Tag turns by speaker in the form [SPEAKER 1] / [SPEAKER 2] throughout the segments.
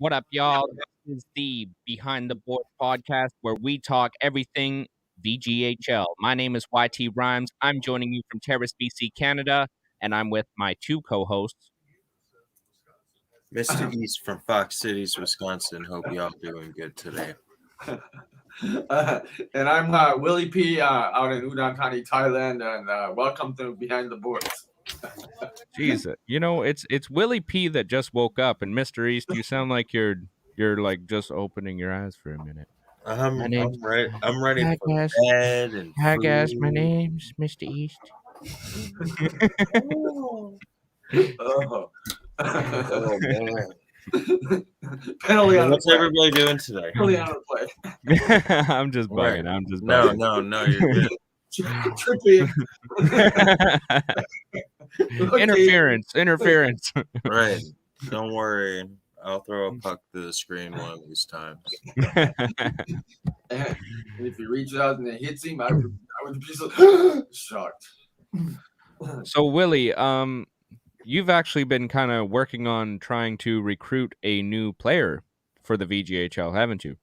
[SPEAKER 1] What up, y'all? This is the Behind the Board podcast where we talk everything VGHL. My name is YT Rhymes. I'm joining you from Terrace, BC, Canada, and I'm with my two co-hosts.
[SPEAKER 2] Mr. East from Fox Cities, Wisconsin. Hope y'all doing good today.
[SPEAKER 3] And I'm Willie P. Out in Udon Thani, Thailand, and welcome to Behind the Boards.
[SPEAKER 1] Jeez, it's Willie P that just woke up, and Mr. East, you sound like you're like just opening your eyes for a minute.
[SPEAKER 2] I'm ready. I'm ready
[SPEAKER 1] Hi,
[SPEAKER 2] for
[SPEAKER 1] guys.
[SPEAKER 2] bed and
[SPEAKER 1] Hi, guys. My
[SPEAKER 2] food.
[SPEAKER 1] name's Mr. East.
[SPEAKER 3] Oh
[SPEAKER 2] man!
[SPEAKER 3] Penalty on the
[SPEAKER 2] What's
[SPEAKER 3] play.
[SPEAKER 2] everybody doing today?
[SPEAKER 3] Penalty on the play.
[SPEAKER 1] I'm just bugging.
[SPEAKER 2] Right.
[SPEAKER 1] I'm just bugging.
[SPEAKER 2] No, you're good.
[SPEAKER 3] Trippy.
[SPEAKER 1] Interference.
[SPEAKER 2] Right. Don't worry. I'll throw a puck to the screen one of these times.
[SPEAKER 3] And if he reaches out and it hits him, I would be so shocked.
[SPEAKER 1] So, Willie, you've actually been kind of working on trying to recruit a new player for the VGHL, haven't you?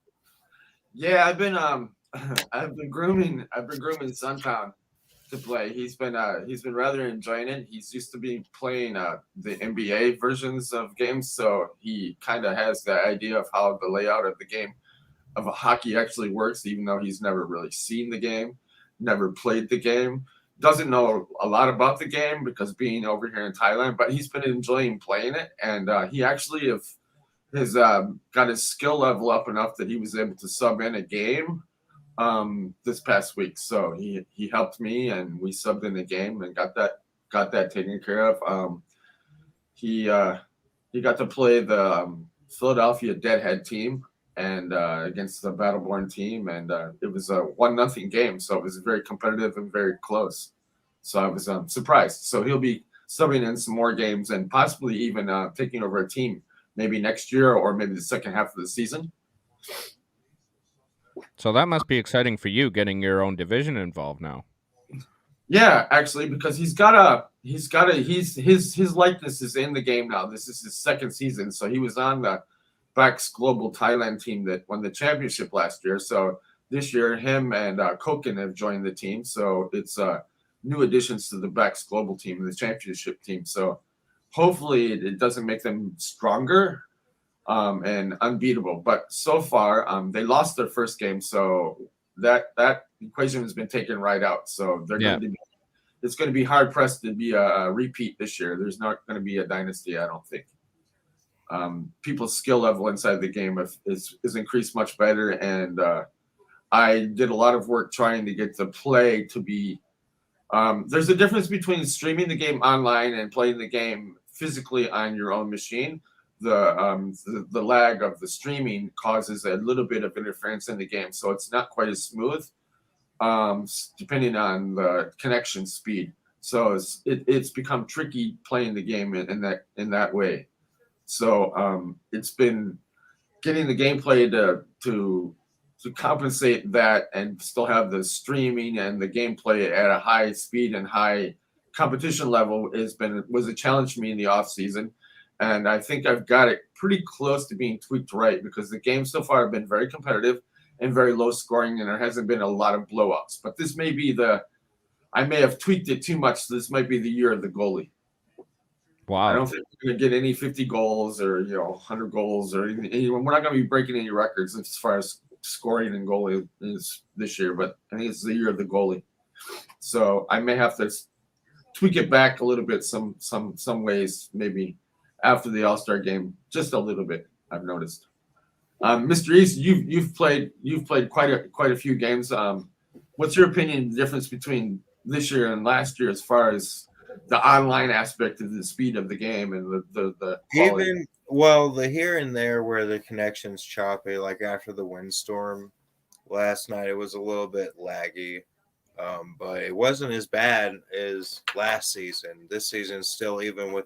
[SPEAKER 3] Yeah, I've been grooming Suntown to play. He's been rather enjoying it. He's used to be playing the NBA versions of games, so he kind of has the idea of how the layout of the game of a hockey actually works, even though he's never really seen the game, never played the game, doesn't know a lot about the game because being over here in Thailand, but he's been enjoying playing it, and he actually has got his skill level up enough that he was able to sub in a game this past week. So he helped me, and we subbed in the game and got that taken care of. He got to play the Philadelphia Deadhead team and against the Battleborn team, and it was a 1-0 game, so it was very competitive and very close. So I was surprised. So he'll be subbing in some more games and possibly even taking over a team maybe next year or maybe the second half of the season.
[SPEAKER 1] So that must be exciting for you, getting your own division involved now.
[SPEAKER 3] Yeah, actually, because his likeness is in the game now. This is his second season, so he was on the Bax Global Thailand team that won the championship last year. So this year, him and Koken have joined the team. So it's new additions to the Bax Global team and the championship team. So hopefully it doesn't make them stronger and unbeatable. But so far, they lost their first game, so that equation has been taken right out. So they're going to be. It's going to be hard pressed to be a repeat this year. There's not going to be a dynasty, I don't think. People's skill level inside the game is increased much better, and I did a lot of work trying to get the play to be. There's a difference between streaming the game online and playing the game physically on your own machine. The lag of the streaming causes a little bit of interference in the game, so it's not quite as smooth, depending on the connection speed. So it's become tricky playing the game in that way. So it's been getting the gameplay to compensate that and still have the streaming and the gameplay at a high speed and high competition level was a challenge to me in the off season. And I think I've got it pretty close to being tweaked right, because the games so far have been very competitive and very low scoring, and there hasn't been a lot of blowouts. But this may be I may have tweaked it too much. So this might be the year of the goalie.
[SPEAKER 1] Wow.
[SPEAKER 3] I don't think we're going to get any 50 goals or 100 goals or anything. We're not going to be breaking any records as far as scoring and goalie is this year, but I think it's the year of the goalie. So I may have to tweak it back a little bit some ways, maybe after the All-Star game, just a little bit, I've noticed. Mr. East, you've played quite a few games. What's your opinion, the difference between this year and last year as far as the online aspect of the speed of the game and the quality?
[SPEAKER 2] The here and there where the connection's choppy, like after the windstorm last night, it was a little bit laggy, but it wasn't as bad as last season. This season, still, even with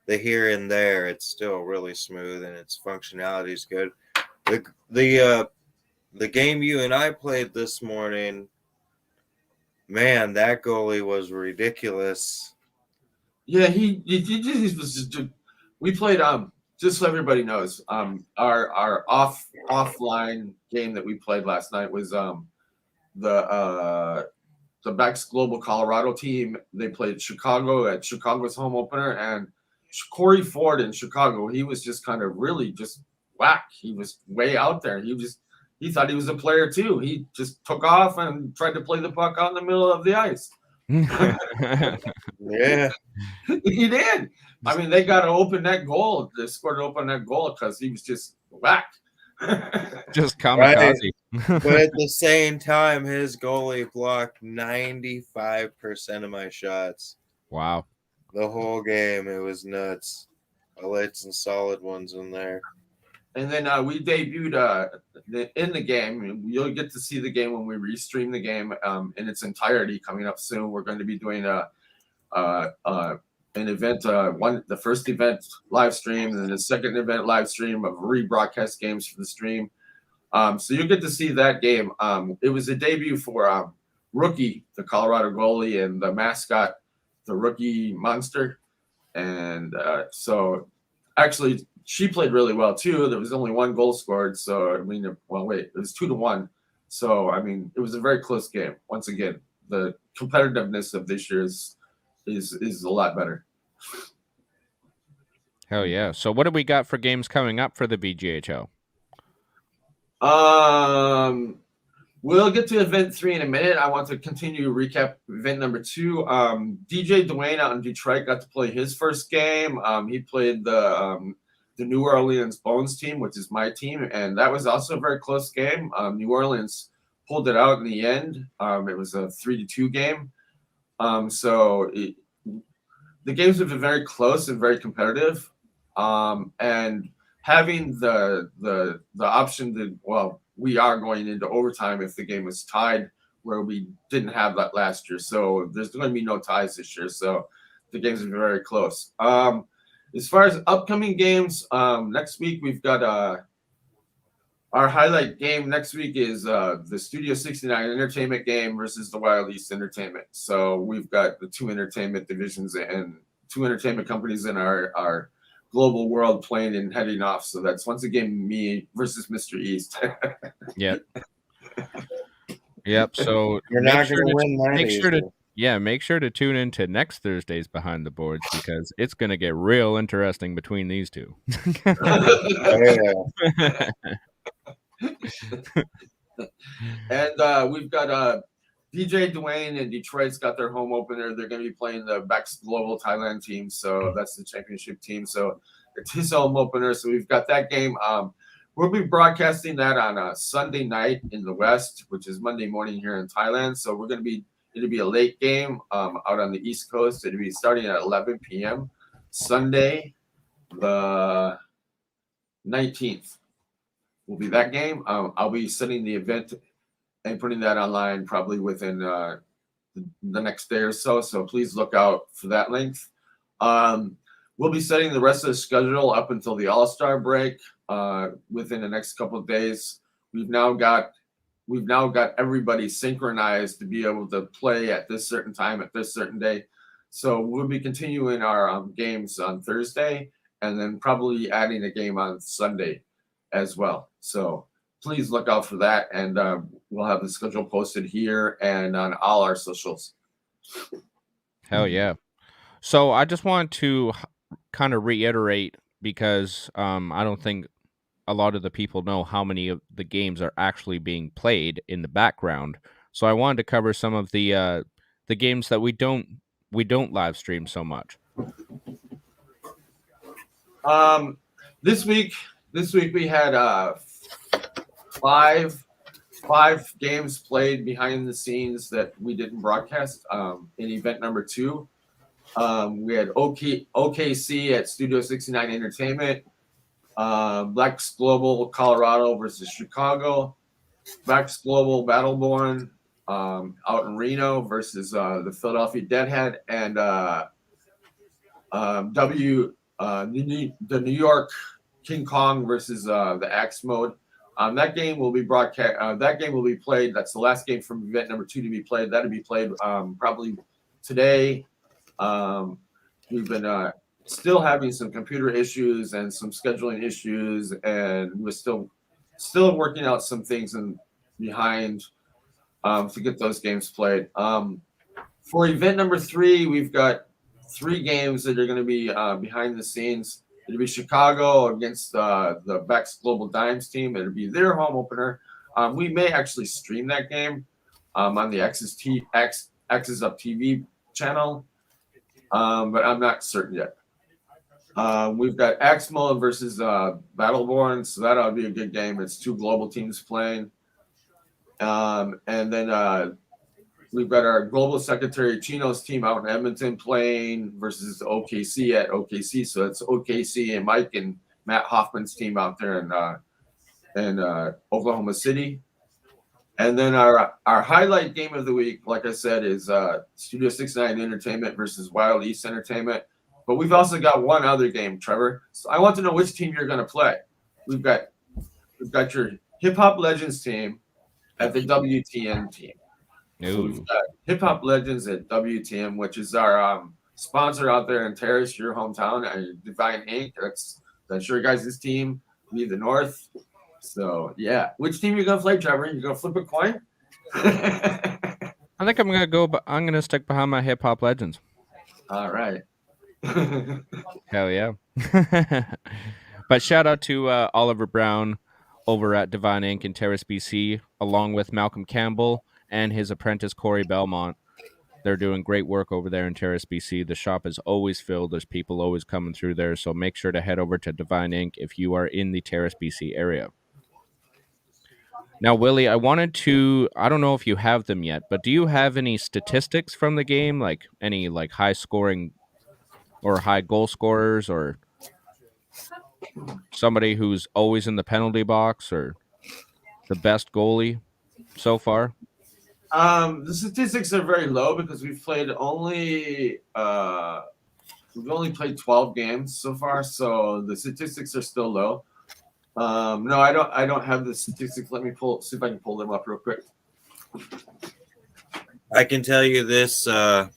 [SPEAKER 2] the here and there, it's still really smooth and its functionality is good. The game you and I played this morning, man, that goalie was ridiculous.
[SPEAKER 3] Yeah, he was just. We played just so everybody knows, our offline game that we played last night was the Bex Global Colorado team. They played Chicago at Chicago's home opener, and Corey Ford in Chicago, he was just kind of really just whack. He was way out there. He thought he was a player too. He just took off and tried to play the puck out in the middle of the ice.
[SPEAKER 2] Yeah.
[SPEAKER 3] He did. I mean, they got to open that goal. They scored an open net goal because he was just whack.
[SPEAKER 1] Just kamikaze.
[SPEAKER 2] But at the same time, his goalie blocked 95% of my shots.
[SPEAKER 1] Wow.
[SPEAKER 2] The whole game, it was nuts. I laid some solid ones in there.
[SPEAKER 3] And then we debuted in the game. You'll get to see the game when we restream the game in its entirety coming up soon. We're going to be doing an event, the first event live stream, and then the second event live stream of rebroadcast games for the stream. So you get to see that game. It was a debut for Rookie, the Colorado goalie, and the mascot, the Rookie Monster. And so actually she played really well too. There was only one goal scored. So, I mean, it was 2-1. So, I mean, it was a very close game. Once again, the competitiveness of this year is a lot better.
[SPEAKER 1] Hell yeah. So what do we got for games coming up for the VGHL?
[SPEAKER 3] We'll get to event 3 in a minute. I want to continue to recap event number 2. DJ Dwayne out in Detroit got to play his first game. He played the New Orleans Bones team, which is my team, and that was also a very close game. New Orleans pulled it out in the end. It was a 3-2 game. The games have been very close and very competitive. And having the option to, we are going into overtime if the game was tied, where we didn't have that last year. So there's going to be no ties this year. So the games have been very close. As far as upcoming games, next week we've got our highlight game next week is the Studio 69 Entertainment game versus the Wild East Entertainment. So we've got the 2 entertainment divisions and 2 entertainment companies in our global world playing and heading off. So that's once again me versus Mr. East.
[SPEAKER 1] Yep. So
[SPEAKER 2] You're not going to win that.
[SPEAKER 1] Make sure to tune in to next Thursday's Behind the Boards, because it's going to get real interesting between these two.
[SPEAKER 3] And we've got DJ Dwayne and Detroit's got their home opener. They're going to be playing the Bex Global Thailand team. So that's the championship team. So it's his home opener. So we've got that game. We'll be broadcasting that on a Sunday night in the West, which is Monday morning here in Thailand. So it'll be a late game out on the East Coast. It'll be starting at 11 p.m. Sunday, the 19th. Will be that game. I'll be setting the event and putting that online probably within the next day or so. So please look out for that link. We'll be setting the rest of the schedule up until the All-Star break within the next couple of days. We've now got everybody synchronized to be able to play at this certain time at this certain day. So we'll be continuing our games on Thursday and then probably adding a game on Sunday as well. So please look out for that, and we'll have the schedule posted here and on all our socials.
[SPEAKER 1] Hell yeah. So I just want to kind of reiterate, because I don't think a lot of the people know how many of the games are actually being played in the background. So I wanted to cover some of the games that we don't live stream so much.
[SPEAKER 3] This week we had five games played behind the scenes that we didn't broadcast in event number 2. We had OKC at Studio 69 Entertainment, Bex Global Colorado versus Chicago, Bex Global Battleborn out in Reno versus the Philadelphia Deadhead, and the New York King Kong versus the Axe Mode. That game will be broadcast. That game will be played. That's the last game from event number 2 to be played. That'll be played probably today. We've been still having some computer issues and some scheduling issues, and we're still working out some things behind to get those games played. For event number 3, we've got 3 games that are going to be behind the scenes. It'll be Chicago against the Bex Global Dimes team. It'll be their home opener. We may actually stream that game on the X's Up TV channel, but I'm not certain yet. We've got Axmo versus Battleborn, so that'll be a good game. It's 2 global teams playing. And then we've got our global secretary Chino's team out in Edmonton playing versus OKC at OKC. So it's OKC and Mike and Matt Hoffman's team out there in Oklahoma City. And then our highlight game of the week, like I said, is Studio 69 Entertainment versus Wild East Entertainment. But we've also got one other game, Trevor. So I want to know which team you're going to play. We've got your Hip Hop Legends team at the WTN team. So we've got Hip Hop Legends at WTM, which is our sponsor out there in Terrace, your hometown, and Divine Inc. That's your guys' team. We the North. So yeah, which team you gonna play, Trevor? You gonna flip a coin?
[SPEAKER 1] I think I'm gonna go, but I'm gonna stick behind my Hip Hop Legends.
[SPEAKER 3] All right.
[SPEAKER 1] Hell yeah! But shout out to Oliver Brown over at Divine Inc. in Terrace, BC, along with Malcolm Campbell and his apprentice Corey Belmont. They're doing great work over there in Terrace, BC. The shop is always filled. There's people always coming through there. So make sure to head over to Divine Inc. if you are in the Terrace, BC area. Now, Willie, I don't know if you have them yet, but do you have any statistics from the game? Like any high scoring or high goal scorers or somebody who's always in the penalty box or the best goalie so far?
[SPEAKER 3] The statistics are very low because we've only played 12 games so far, so the statistics are still low. No, I don't have the statistics. Let me see if I can pull them up real quick.
[SPEAKER 2] I can tell you this: last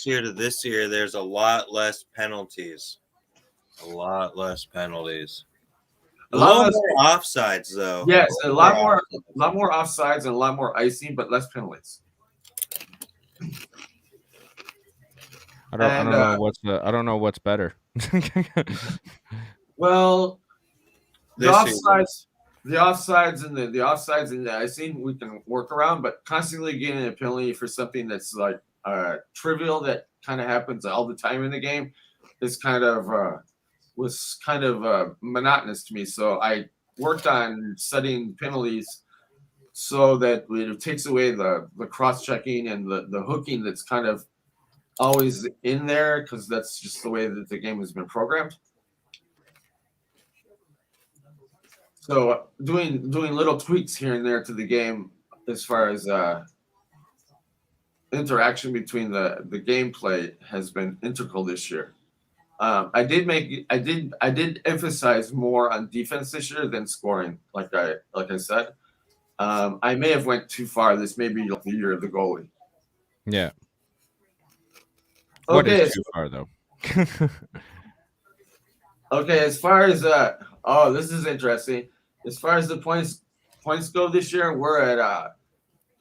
[SPEAKER 2] year to this year, there's a lot less penalties. A lot less penalties. A lot more offsides, though.
[SPEAKER 3] Yes, a lot more offsides and a lot more icing, but less penalties.
[SPEAKER 1] I don't know what's better.
[SPEAKER 3] Well, the offsides and the icing we can work around, but constantly getting a penalty for something that's like trivial that kind of happens all the time in the game is was kind of monotonous to me. So I worked on setting penalties so that it takes away the cross-checking and the hooking that's kind of always in there, because that's just the way that the game has been programmed. So doing little tweaks here and there to the game as far as interaction between the gameplay has been integral this year. I did emphasize more on defense this year than scoring, like I said. I may have went too far. This may be the year of the goalie.
[SPEAKER 1] Yeah.
[SPEAKER 3] Okay.
[SPEAKER 1] What is too far, though?
[SPEAKER 3] Okay, as far as this is interesting. As far as the points go this year, we're at a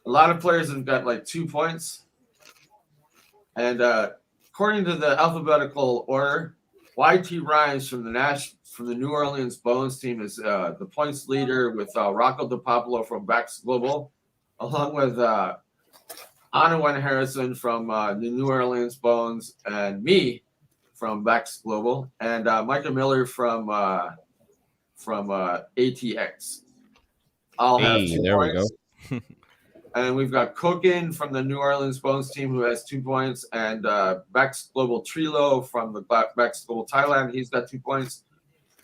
[SPEAKER 3] lot of players have got like 2 points, and according to the alphabetical order, YT Rhymes from the New Orleans Bones team is the points leader with Rocco DiPapolo from Bax Global, along with Anawan Harrison from the New Orleans Bones, and me from Bax Global, and Micah Miller from ATX. I'll have 2
[SPEAKER 1] there
[SPEAKER 3] points.
[SPEAKER 1] We go.
[SPEAKER 3] And we've got Kokin from the New Orleans Bones team, who has 2 points, and Bax Global Trilo from the Bax Global Thailand. He's got 2 points.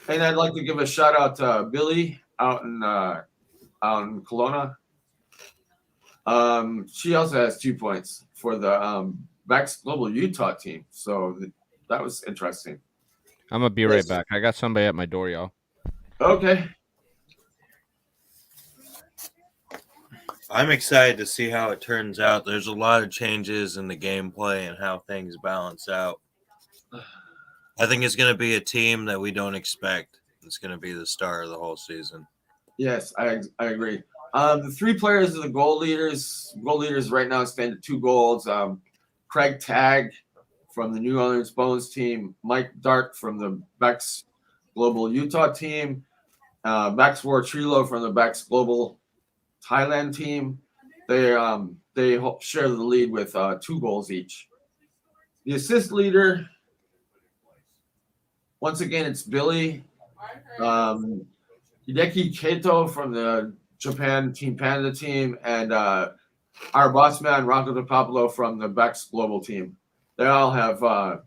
[SPEAKER 3] And I'd like to give a shout out to Billy out in Kelowna. She also has 2 points for the Bax Global Utah team. So that was interesting.
[SPEAKER 1] I'm gonna be right back. I got somebody at my door, y'all.
[SPEAKER 3] Okay.
[SPEAKER 2] I'm excited to see how it turns out. There's a lot of changes in the gameplay and how things balance out. I think it's going to be a team that we don't expect. It's going to be the star of the whole season.
[SPEAKER 3] Yes, I agree. The three players are the goal leaders. Goal leaders right now stand at 2 goals. Craig Tagg from the New Orleans Bones team, Mike Dark from the Bex Global Utah team, Max Wartrilo from the Bex Global Thailand team. They share the lead with 2 goals each. The assist leader, once again, it's Billy. Hideki Kato from the Japan Team Panda team, and our boss man Rocco DiPapolo from the Bex Global team. They all are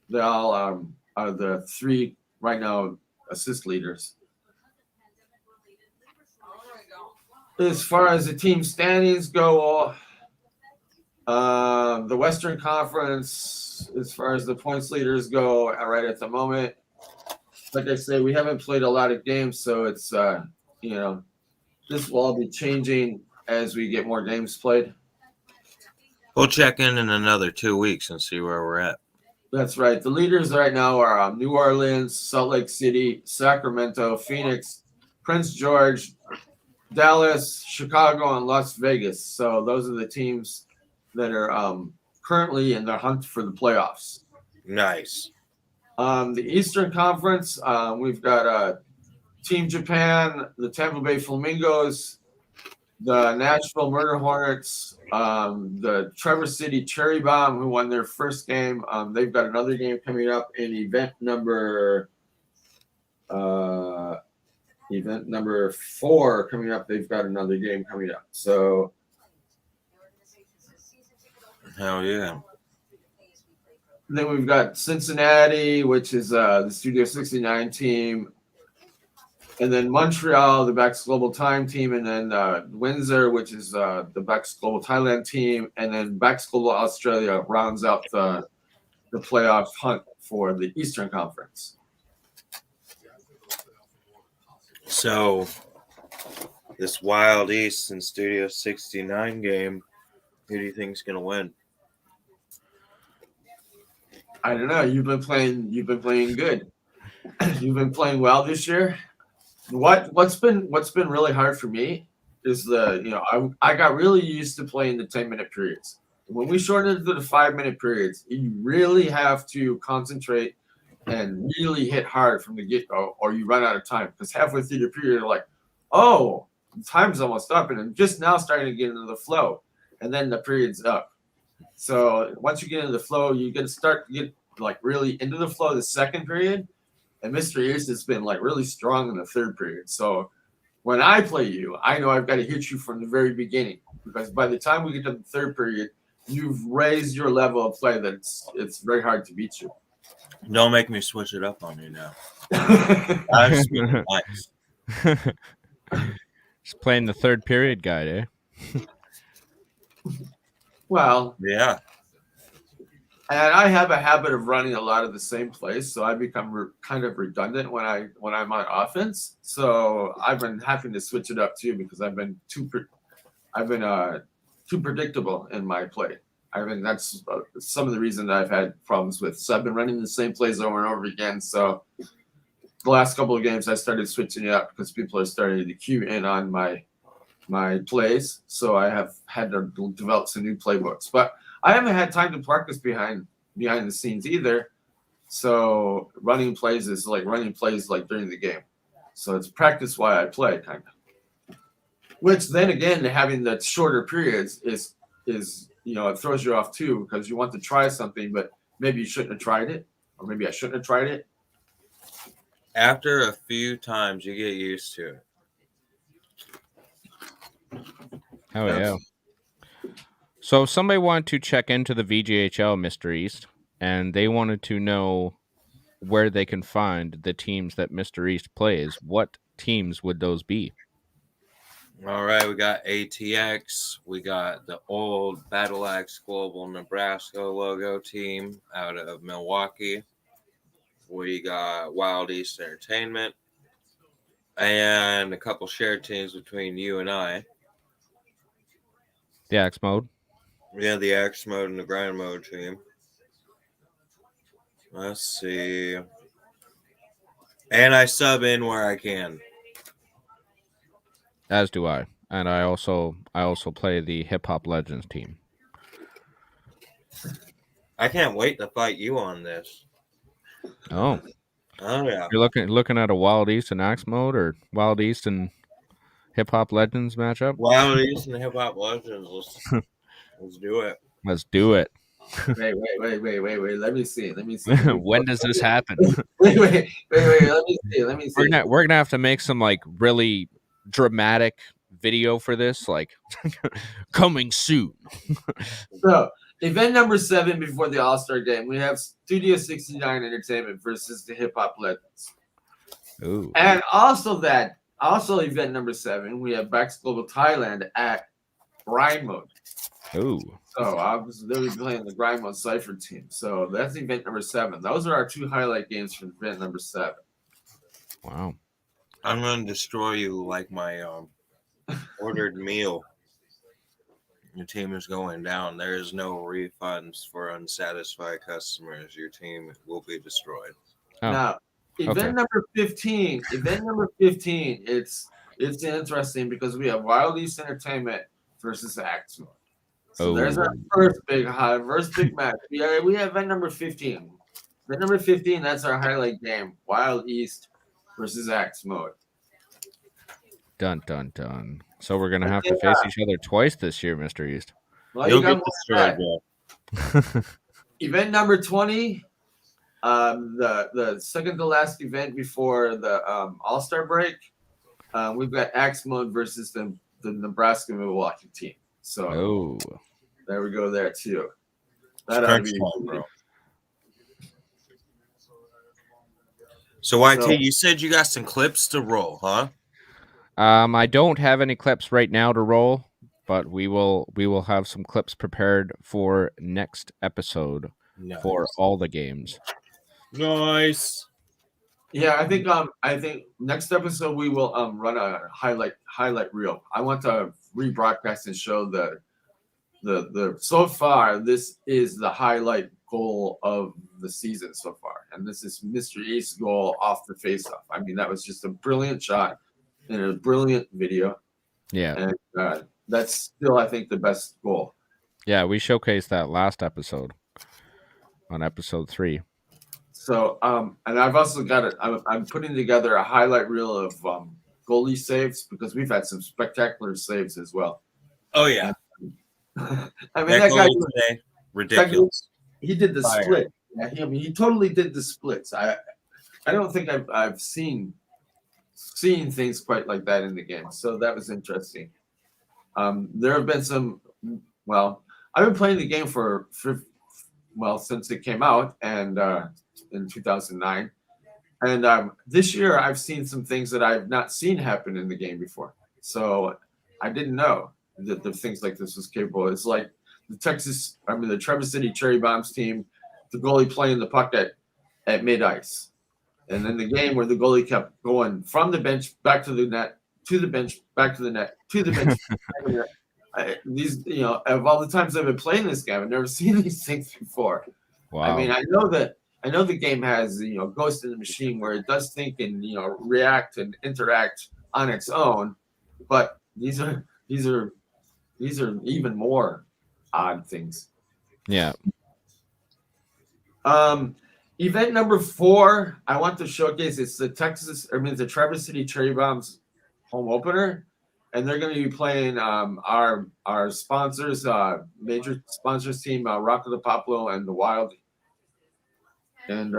[SPEAKER 3] the 3 right now assist leaders. As far as the team standings go, the Western Conference, as far as the points leaders go, right at the moment, like I say, we haven't played a lot of games, so it's this will all be changing as we get more games played.
[SPEAKER 2] We'll check in another 2 weeks and see where we're at.
[SPEAKER 3] That's right. The leaders right now are New Orleans, Salt Lake City, Sacramento, Phoenix, Prince George, Dallas, Chicago, and Las Vegas. So those are the teams that are currently in the hunt for the playoffs.
[SPEAKER 2] Nice.
[SPEAKER 3] The Eastern Conference, we've got Team Japan, the Tampa Bay Flamingos, the Nashville Murder Hornets, the Traverse City Cherry Bomb, who won their first game. They've got another game coming up in event number 4 coming up. They've got another game coming up. So,
[SPEAKER 2] hell yeah.
[SPEAKER 3] Then we've got Cincinnati, which is the Studio 69 team. And then Montreal, the Bex Global Time team. And then Windsor, which is the Bex Global Thailand team. And then Bex Global Australia rounds out the playoff hunt for the Eastern Conference.
[SPEAKER 2] So, this Wild East and Studio 69 game, who do you think is going to win?
[SPEAKER 3] I don't know. You've been playing good. You've been playing well this year. What's been really hard for me is I got really used to playing the 10-minute periods. When we shortened it to the 5-minute periods, you really have to concentrate and really hit hard from the get-go, or you run out of time. Because halfway through the period, you're like, oh, the time's almost up, and I'm just now starting to get into the flow, and then the period's up. So once you get into the flow, you can start to get like really into the flow of the second period. And Mr. East has been like really strong in the third period. So when I play you, I know I've got to hit you from the very beginning, because by the time we get to the third period, you've raised your level of play that it's very hard to beat you.
[SPEAKER 2] Don't make me switch it up on you now. I'm just being nice.
[SPEAKER 1] Just playing the third period guide, eh?
[SPEAKER 3] Well,
[SPEAKER 2] yeah.
[SPEAKER 3] And I have a habit of running a lot of the same plays, so I become kind of redundant when I'm on offense. So I've been having to switch it up too, because I've been too predictable in my play. I mean, that's some of the reason that I've had problems with. So I've been running the same plays over and over again. So the last couple of games, I started switching it up because people are starting to cue in on my plays. So I have had to develop some new playbooks, but I haven't had time to practice behind the scenes either. So running plays is like running plays like during the game. So it's practice why I play, kind of. Which then again, having the shorter periods is it throws you off too, because you want to try something, but maybe you shouldn't have tried it, or maybe I shouldn't have tried it.
[SPEAKER 2] After a few times, you get used to it.
[SPEAKER 1] Oh yeah. So if somebody wanted to check into the VGHL, Mr. East, and they wanted to know where they can find the teams that Mr. East plays, what teams would those be?
[SPEAKER 2] All right, we got ATX. We got the old Battle Axe Global Nebraska logo team out of Milwaukee. We got Wild East Entertainment. And a couple shared teams between you and I.
[SPEAKER 1] The Axe Mode?
[SPEAKER 2] Yeah, the Axe Mode and the Grind Mode team. Let's see. And I sub in where I can.
[SPEAKER 1] As do I. And I also play the Hip Hop Legends team.
[SPEAKER 2] I can't wait to fight you on this.
[SPEAKER 1] Oh.
[SPEAKER 2] Oh yeah.
[SPEAKER 1] You're looking at a Wild East and Axe mode or Wild East and Hip Hop Legends matchup?
[SPEAKER 2] Wild East and Hip Hop Legends. Let's do it.
[SPEAKER 1] Let's do it.
[SPEAKER 3] Wait. Let me see.
[SPEAKER 1] When does this happen?
[SPEAKER 3] Wait. Let me see.
[SPEAKER 1] We're gonna have to make some like really dramatic video for this, like coming soon.
[SPEAKER 3] So, event number 7 before the All-Star game, we have Studio 69 Entertainment versus the Hip Hop Legends.
[SPEAKER 1] Ooh.
[SPEAKER 3] And also event number 7, we have Bax Global Thailand at Grind Mode.
[SPEAKER 1] Ooh.
[SPEAKER 3] So obviously they'll be playing the Grind Mode Cypher team. So that's event number 7. Those are our 2 highlight games for event number 7.
[SPEAKER 1] Wow.
[SPEAKER 2] I'm gonna destroy you like my ordered meal. Your team is going down. There is no refunds for unsatisfied customers. Your team will be destroyed.
[SPEAKER 1] Oh,
[SPEAKER 3] Now, event number 15. It's interesting because we have Wild East Entertainment versus Axe Mode. So there's our first big match. We have event number 15. Event number 15, that's our highlight game. Wild East versus Axe Mode.
[SPEAKER 1] Dun dun dun. So we're gonna have to face each other twice this year, Mr. East.
[SPEAKER 3] Well,
[SPEAKER 2] You'll get destroyed, bro.
[SPEAKER 3] Event number 20. The second to last event before the All-Star break. We've got Axe Mode versus the Nebraska Milwaukee team. So there we go there too. That ought to be fun, bro.
[SPEAKER 2] So YT, you said you got some clips to roll, huh?
[SPEAKER 1] I don't have any clips right now to roll, but we will have some clips prepared for next episode for all the games.
[SPEAKER 2] Nice.
[SPEAKER 3] Yeah, I think next episode we will run a highlight reel. I want to rebroadcast and show the so far this is the highlight goal of the season so far, and this is Mr. East's goal off the faceoff. I mean, that was just a brilliant shot and a brilliant video.
[SPEAKER 1] Yeah,
[SPEAKER 3] and that's still, I think, the best goal.
[SPEAKER 1] Yeah, we showcased that last episode on episode 3.
[SPEAKER 3] So, and I've also got it. I'm putting together a highlight reel of goalie saves because we've had some spectacular saves as well.
[SPEAKER 2] Oh yeah,
[SPEAKER 3] I mean that guy
[SPEAKER 2] today, ridiculous.
[SPEAKER 3] He did the split. Yeah, he totally did the splits. I don't think I've seen things quite like that in the game. So that was interesting. There have been some. Well, I've been playing the game for since it came out and in 2009, and this year I've seen some things that I've not seen happen in the game before. So I didn't know that the things like this was capable. It's like the Traverse City Cherry Bombs team, the goalie playing the puck at mid ice, and then the game where the goalie kept going from the bench back to the net, to the bench, back to the net, to the bench. These, of all the times I've been playing this game, I've never seen these things before.
[SPEAKER 1] Wow.
[SPEAKER 3] I mean, I know the game has Ghost in the Machine where it does think and react and interact on its own, but these are even more odd things.
[SPEAKER 1] Yeah.
[SPEAKER 3] Event number 4, I want to showcase. It's the Traverse City Cherry Bombs home opener, and they're going to be playing our sponsors, major sponsors team, Rocco the Poplo and the Wild, and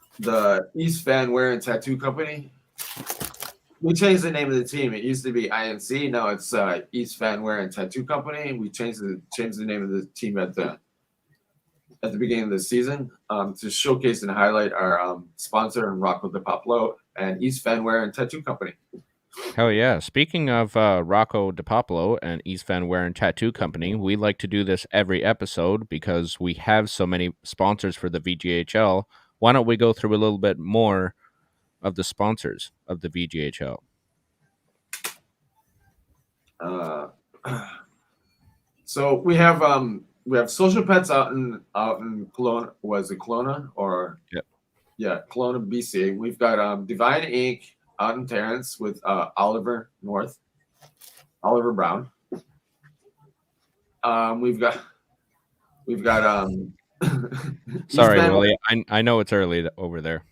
[SPEAKER 3] the East Van Wear and Tattoo Company. We changed the name of the team. It used to be INC. Now it's East Van Wear and Tattoo Company. We changed the name of the team at the beginning of the season to showcase and highlight our sponsor and Rocco the Poplo and East Van Wear and Tattoo Company.
[SPEAKER 1] Hell yeah. Speaking of Rocco DiPapolo and East Van Wear and Tattoo Company, we like to do this every episode because we have so many sponsors for the VGHL. Why don't we go through a little bit more of the sponsors of the VGHL?
[SPEAKER 3] So we have Social Pets out in Kelowna. Was it Kelowna or?
[SPEAKER 1] Yep.
[SPEAKER 3] Yeah, Kelowna, BC. We've got Divine Inc. out in Terrence with Oliver Brown. We've got
[SPEAKER 1] Sorry, Willie. I know it's early over there.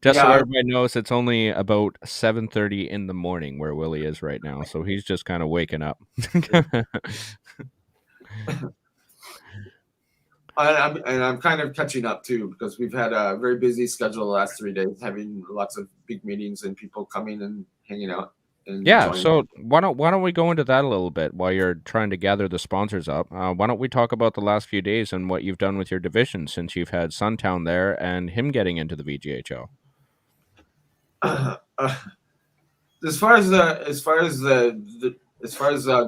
[SPEAKER 1] Just so everybody knows, it's only about 7:30 in the morning where Willie is right now, so he's just kind of waking up.
[SPEAKER 3] I'm kind of catching up too, because we've had a very busy schedule the last 3 days, having lots of big meetings and people coming and hanging out. And
[SPEAKER 1] yeah, so why don't we go into that a little bit while you're trying to gather the sponsors up? Why don't we talk about the last few days and what you've done with your division since you've had Suntown there and him getting into the VGHL?
[SPEAKER 3] As far as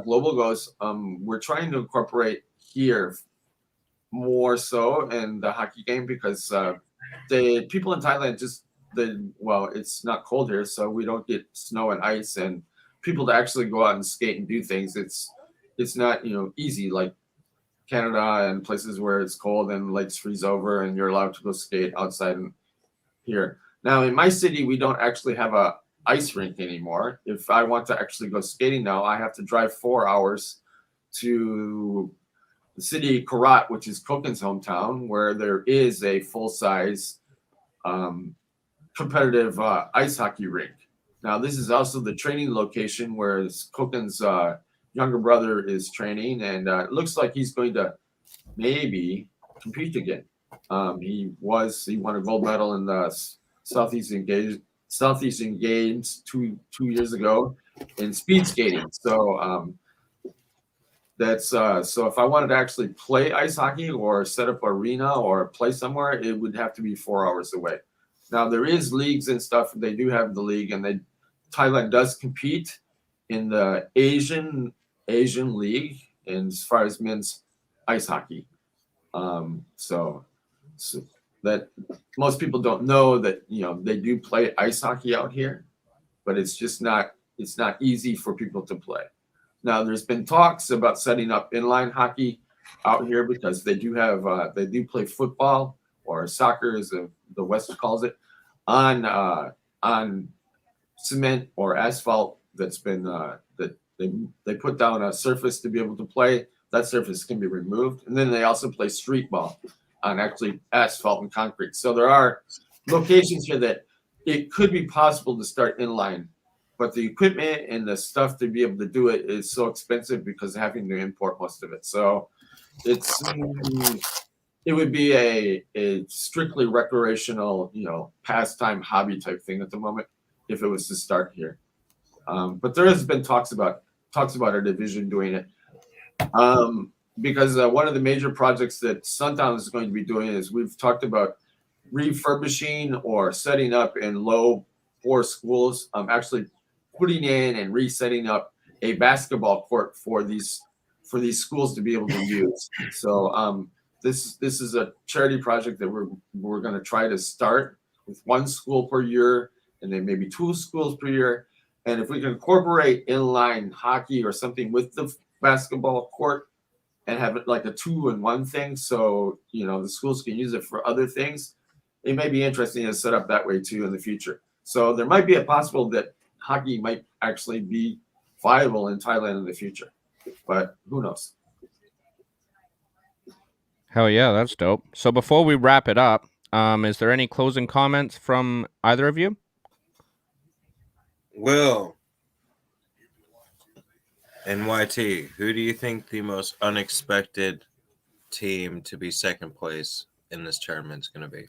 [SPEAKER 3] global goes, we're trying to incorporate here more so in the hockey game, because the people in Thailand it's not cold here, so we don't get snow and ice, and people to actually go out and skate and do things. It's not easy like Canada and places where it's cold and lakes freeze over and you're allowed to go skate outside. Here now in my city, we don't actually have a ice rink anymore. If I want to actually go skating now, I have to drive 4 hours to the city of Karat, which is Koken's hometown, where there is a full-size competitive ice hockey rink. Now, this is also the training location where Koken's younger brother is training, and it looks like he's going to maybe compete again. He won a gold medal in the Southeastern Games two years ago in speed skating. So so if I wanted to actually play ice hockey or set up an arena or play somewhere, it would have to be 4 hours away. Now there is leagues and stuff. They do have the league, and Thailand does compete in the Asian League, and as far as men's ice hockey. So that most people don't know that they do play ice hockey out here, but it's not easy for people to play. Now there's been talks about setting up inline hockey out here, because they do play football, or soccer as the West calls it, on cement or asphalt that's been that they put down a surface to be able to play. That surface can be removed, and then they also play street ball on actually asphalt and concrete. So there are locations here that it could be possible to start inline, but the equipment and the stuff to be able to do it is so expensive because of having to import most of it. So it would be a strictly recreational, pastime hobby type thing at the moment if it was to start here. But there has been talks about our division doing it. Because one of the major projects that Suntown is going to be doing is we've talked about refurbishing or setting up in low-poor schools, actually putting in and resetting up a basketball court for these schools to be able to use. So this is a charity project that we're going to try to start with one school per year, and then maybe 2 schools per year. And if we can incorporate inline hockey or something with the basketball court, and have it like a 2-in-1 thing, so the schools can use it for other things, it may be interesting to set up that way too in the future. So there might be a possible that hockey might actually be viable in Thailand in the future, but who knows?
[SPEAKER 1] Hell yeah, that's dope. So before we wrap it up, is there any closing comments from either of you?
[SPEAKER 2] Will and YT, who do you think the most unexpected team to be second place in this tournament is going to be?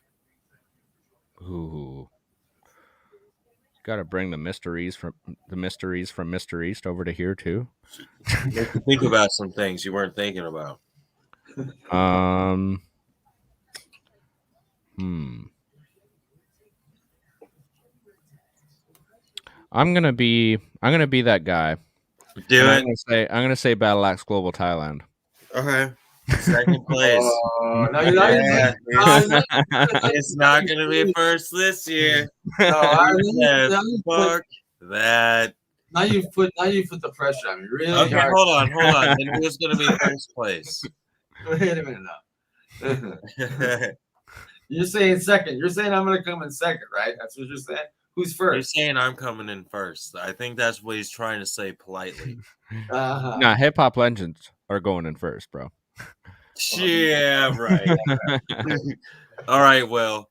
[SPEAKER 1] Ooh, got to bring the mysteries from Mr. East over to here too.
[SPEAKER 2] Think about some things you weren't thinking about.
[SPEAKER 1] I'm gonna be that guy. I'm gonna say Battle Axe Global Thailand.
[SPEAKER 2] Okay. Second place.
[SPEAKER 3] No, you're not.
[SPEAKER 2] Yeah, it's not going to be first this year.
[SPEAKER 3] No,
[SPEAKER 2] fuck that.
[SPEAKER 3] you put the pressure on me really
[SPEAKER 4] Okay,
[SPEAKER 3] hard.
[SPEAKER 4] hold on. And who's going to be first place?
[SPEAKER 3] Wait a minute now. You're saying second. You're saying I'm going to come in second, right? That's what you're saying. Who's
[SPEAKER 4] You're
[SPEAKER 3] first?
[SPEAKER 4] saying I'm coming in first. I think that's what he's trying to say politely.
[SPEAKER 1] Nah, hip hop legends are going in first, bro.
[SPEAKER 4] Yeah, right. All right, well.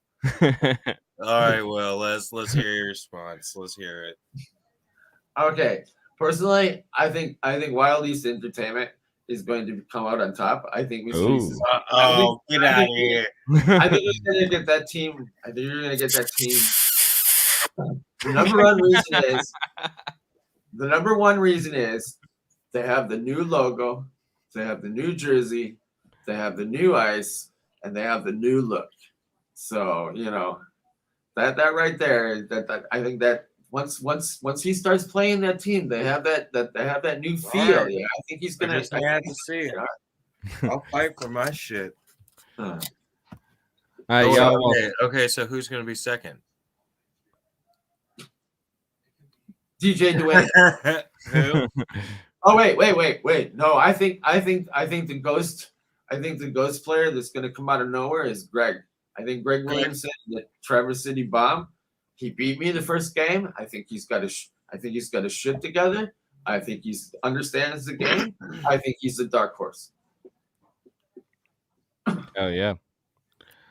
[SPEAKER 4] Let's hear your response. Let's hear it.
[SPEAKER 3] Okay. Personally, I think Wild East Entertainment is going to come out on top. I think Mr. East is
[SPEAKER 4] get out of here.
[SPEAKER 3] I think you're going to get that team. The number one reason is they have the new logo, they have the new jersey, they have the new ice, and they have the new look. So, that right there, that I think that once he starts playing that team, they have that new feel.
[SPEAKER 4] Right.
[SPEAKER 3] Yeah, I think he's gonna.
[SPEAKER 4] I have to see it. I'll fight for my shit. Okay, so who's gonna be second?
[SPEAKER 3] DJ Dwayne.
[SPEAKER 4] Who?
[SPEAKER 3] Oh wait. No, I think the ghost player that's gonna come out of nowhere is Greg. I think Greg Williamson, the Traverse City Bomb. He beat me the first game. I think he's got his shit together. I think he understands the game. I think he's a dark horse.
[SPEAKER 1] Oh yeah.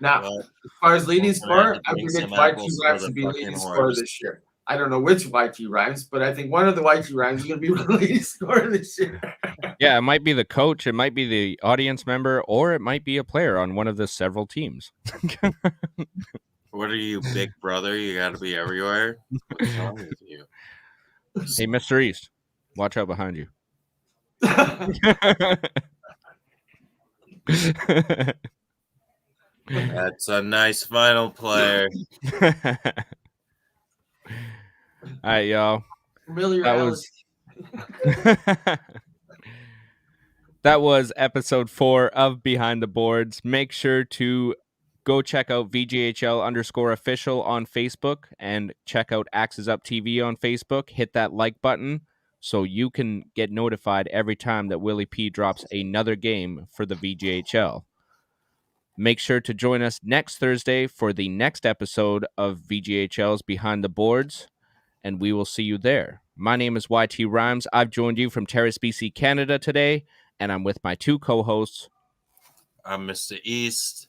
[SPEAKER 3] Now, as far as leading scorer, I predict YT Rhymes to be leading scorer this year. I don't know which YT Rhymes, but I think one of the YT Rhymes is going to be the leading scorer this year.
[SPEAKER 1] Yeah, it might be the coach, it might be the audience member, or it might be a player on one of the several teams.
[SPEAKER 4] What are you, Big Brother? You got to be everywhere. What's wrong with you?
[SPEAKER 1] Hey, Mr. East, watch out behind you.
[SPEAKER 4] That's a nice final player.
[SPEAKER 1] All right, y'all. That was episode 4 of Behind the Boards. Make sure to go check out VGHL_official on Facebook and check out Axes Up TV on Facebook. Hit that like button so you can get notified every time that Willie P drops another game for the VGHL. Make sure to join us next Thursday for the next episode of VGHL's Behind the Boards, and we will see you there. My name is YT Rhymes. I've joined you from Terrace, BC, Canada today, and I'm with my 2 co-hosts.
[SPEAKER 4] I'm Mr. East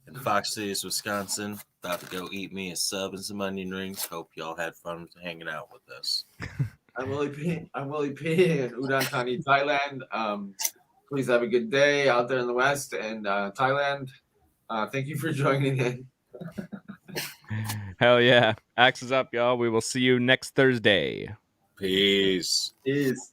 [SPEAKER 4] in Fox Cities, Wisconsin. About to go eat me a sub and some onion rings. Hope y'all had fun hanging out with us.
[SPEAKER 3] I'm Willie P in Udon Thani, Thailand. Please have a good day out there in the West and Thailand. Thank you for joining in.
[SPEAKER 1] Hell yeah. Axes up, y'all. We will see you next Thursday.
[SPEAKER 4] Peace.
[SPEAKER 3] Peace.